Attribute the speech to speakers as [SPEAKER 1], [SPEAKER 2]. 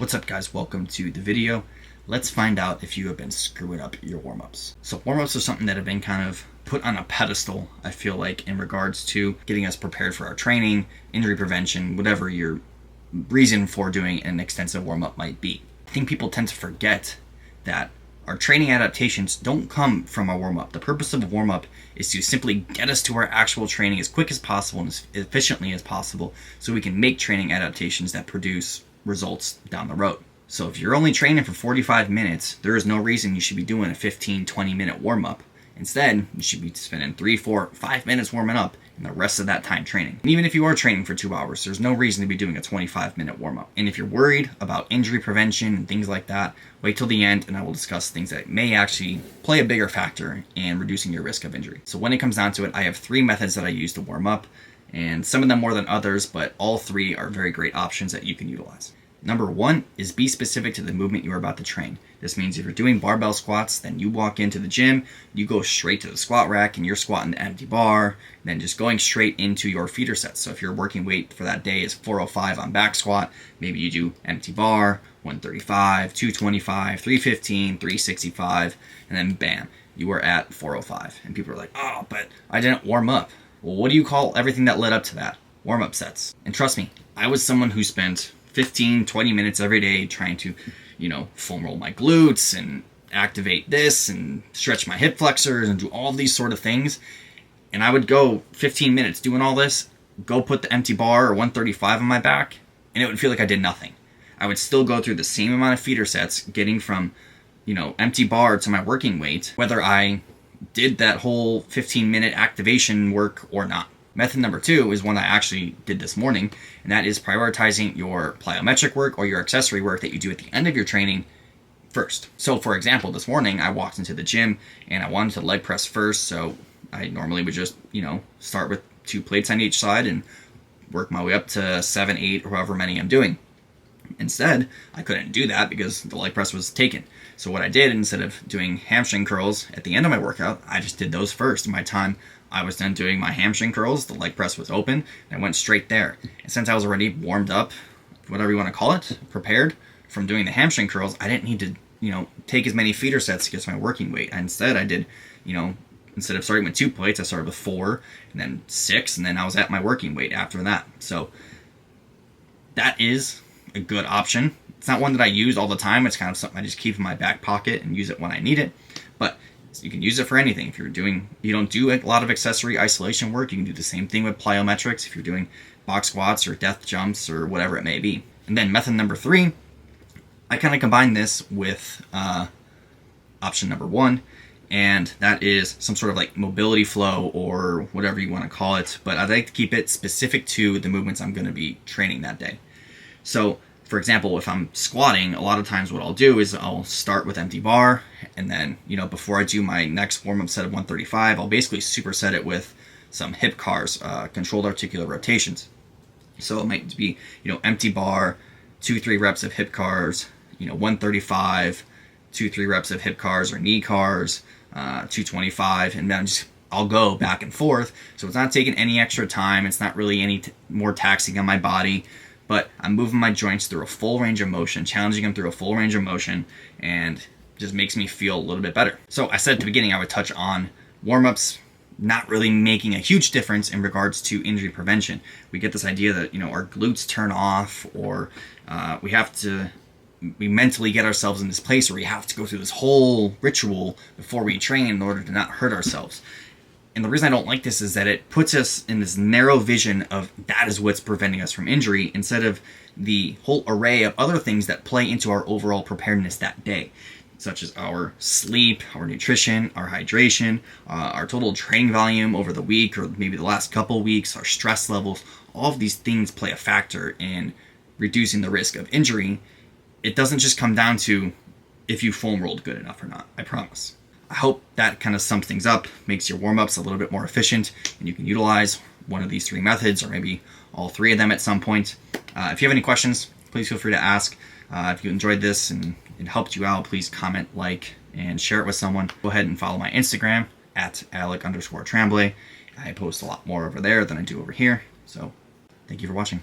[SPEAKER 1] What's up, guys? Welcome to the video. Let's find out if you have been screwing up your warm-ups. So warm-ups are something that have been kind of put on a pedestal, I feel like, in regards to getting us prepared for our training, injury prevention, whatever your reason for doing an extensive warm-up might be. I think people tend to forget that our training adaptations don't come from our warm-up. The purpose of a warm-up is to simply get us to our actual training as quick as possible and as efficiently as possible so we can make training adaptations that produce results down the road. So if you're only training for 45 minutes, there is no reason you should be doing a 15-20 minute warm-up. Instead, you should be spending 3, 4, 5 minutes warming up and the rest of that time training. And even if you are training for 2 hours, there's no reason to be doing a 25-minute warm-up. And if you're worried about injury prevention and things like that, wait till the end and I will discuss things that may actually play a bigger factor in reducing your risk of injury. So when it comes down to it, I have 3 methods that I use to warm up, and some of them more than others, but all 3 are very great options that you can utilize. Number 1 is be specific to the movement you are about to train. This means if you're doing barbell squats, then you walk into the gym, you go straight to the squat rack and you're squatting the empty bar, then just going straight into your feeder sets. So if your working weight for that day is 405 on back squat, maybe you do empty bar, 135, 225, 315, 365, and then bam, you are at 405. And people are like, oh, but I didn't warm up. Well, what do you call everything that led up to that? Warm-up sets. And trust me, I was someone who spent 15, 20 minutes every day trying to, foam roll my glutes and activate this and stretch my hip flexors and do all these sort of things. And I would go 15 minutes doing all this, go put the empty bar or 135 on my back, and it would feel like I did nothing. I would still go through the same amount of feeder sets, getting from, empty bar to my working weight, whether I did that whole 15-minute activation work or not. Method number 2 is one I actually did this morning, and that is prioritizing your plyometric work or your accessory work that you do at the end of your training first. So for example, this morning I walked into the gym and I wanted to leg press first, so I normally would just, start with 2 plates on each side and work my way up to 7, 8, or however many I'm doing. Instead, I couldn't do that because the leg press was taken. So what I did, instead of doing hamstring curls at the end of my workout, I just did those first. In my time I was done doing my hamstring curls, the leg press was open, and I went straight there. And since I was already warmed up, whatever you want to call it, prepared from doing the hamstring curls, I didn't need to, take as many feeder sets to get to my working weight. Instead, I did, instead of starting with 2 plates, I started with 4, and then 6, and then I was at my working weight after that. So that is a good option. It's not one that I use all the time. It's kind of something I just keep in my back pocket and use it when I need it. But you can use it for anything. If you don't do a lot of accessory isolation work, you can do the same thing with plyometrics if you're doing box squats or death jumps or whatever it may be. And then method number 3, I kind of combine this with option number 1, and that is some sort of like mobility flow or whatever you want to call it. But I'd like to keep it specific to the movements I'm going to be training that day. So for example, if I'm squatting, a lot of times what I'll do is I'll start with empty bar, and then, before I do my next warm-up set of 135, I'll basically superset it with some hip cars, controlled articular rotations. So it might be, empty bar, 2-3 reps of hip cars, 135, 2-3 reps of hip cars or knee cars, 225, and then I'll go back and forth. So it's not taking any extra time. It's not really any more taxing on my body. But I'm moving my joints through a full range of motion, challenging them through a full range of motion, and just makes me feel a little bit better. So I said at the beginning I would touch on warm-ups not really making a huge difference in regards to injury prevention. We get this idea that, our glutes turn off, or we mentally get ourselves in this place where we have to go through this whole ritual before we train in order to not hurt ourselves. And the reason I don't like this is that it puts us in this narrow vision of that is what's preventing us from injury, instead of the whole array of other things that play into our overall preparedness that day, such as our sleep, our nutrition, our hydration, our total training volume over the week or maybe the last couple weeks, our stress levels. All of these things play a factor in reducing the risk of injury. It doesn't just come down to if you foam rolled good enough or not, I promise. I hope that kind of sums things up, makes your warm-ups a little bit more efficient, and you can utilize one of these 3 methods or maybe all 3 of them at some point. If you have any questions, please feel free to ask. If you enjoyed this and it helped you out, please comment, like, and share it with someone. Go ahead and follow my Instagram at Alec_Tremblay. I post a lot more over there than I do over here. So thank you for watching.